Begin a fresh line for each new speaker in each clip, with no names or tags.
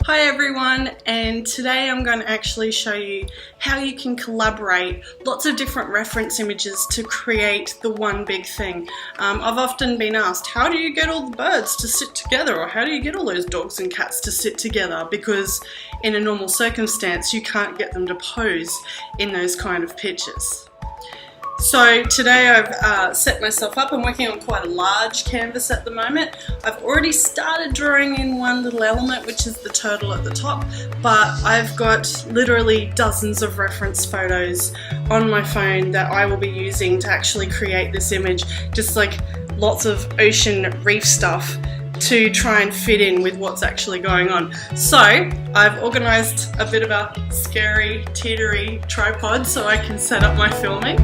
Hi everyone, and today I'm going to actually show you how you can collaborate lots of different reference images to create the one big thing. I've often been asked, how do you get all the birds to sit together, or how do you get all those dogs and cats to sit together? Because in a normal circumstance you can't get them to pose in those kind of pictures. So today I've set myself up. I'm working on quite a large canvas at the moment. I've already started drawing in one little element, which is the turtle at the top, but I've got literally dozens of reference photos on my phone that I will be using to actually create this image, just like lots of ocean reef stuff to try and fit in with what's actually going on. So I've organised a bit of a scary, teetery tripod so I can set up my filming.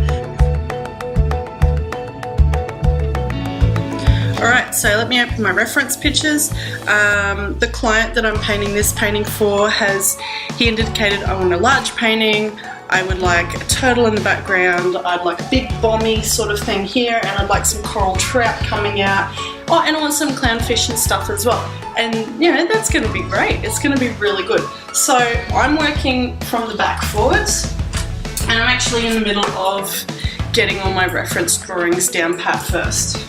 Alright, so let me open my reference pictures. The client that I'm painting this painting for he indicated I want a large painting, I would like a turtle in the background, I'd like a big bommy sort of thing here, and I'd like some coral trout coming out. Oh, and I want some clownfish and stuff as well. And you know, that's going to be great. It's going to be really good. So I'm working from the back forwards, and I'm actually in the middle of getting all my reference drawings down pat first.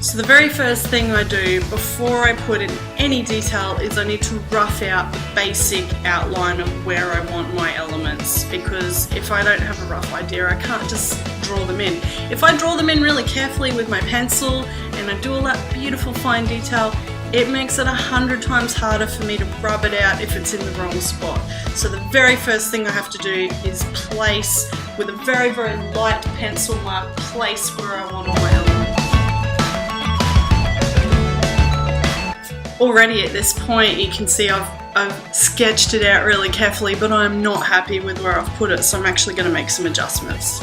So the very first thing I do before I put in any detail is I need to rough out the basic outline of where I want my elements, because if I don't have a rough idea I can't just draw them in. If I draw them in really carefully with my pencil and I do all that beautiful fine detail, it makes it 100 times harder for me to rub it out if it's in the wrong spot. So the very first thing I have to do is place, with a very, very light pencil mark, place where I want all my elements. Already at this point you can see I've sketched it out really carefully, but I'm not happy with where I've put it, so I'm actually going to make some adjustments.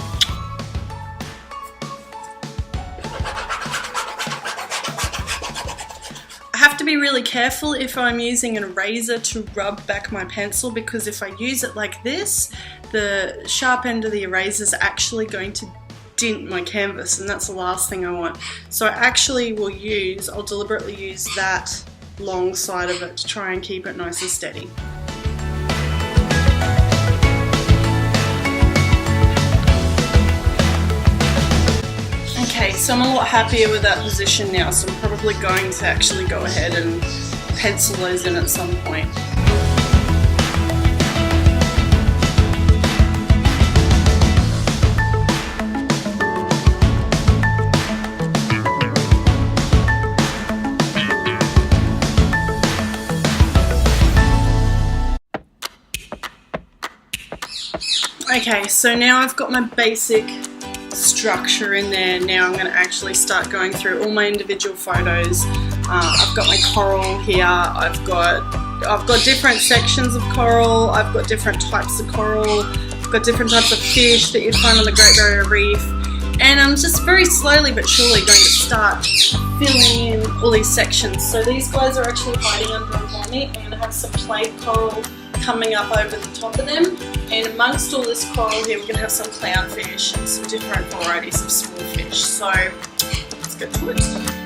I have to be really careful if I'm using an eraser to rub back my pencil, because if I use it like this, the sharp end of the eraser is actually going to dent my canvas, and that's the last thing I want. So I actually I'll deliberately use that long side of it to try and keep it nice and steady. Okay, so I'm a lot happier with that position now, so I'm probably going to actually go ahead and pencil those in at some point. Okay, so now I've got my basic structure in there. Now I'm going to actually start going through all my individual photos. I've got my coral here, I've got different sections of coral, I've got different types of coral, I've got different types of fish that you'd find on the Great Barrier Reef, and I'm just very slowly but surely going to start filling in all these sections. So these guys are actually hiding under a bonnet. I'm going to have some plaid coral coming up over the top of them, and amongst all this coral here we're going to have some clownfish and some different varieties of small fish. So let's get to it.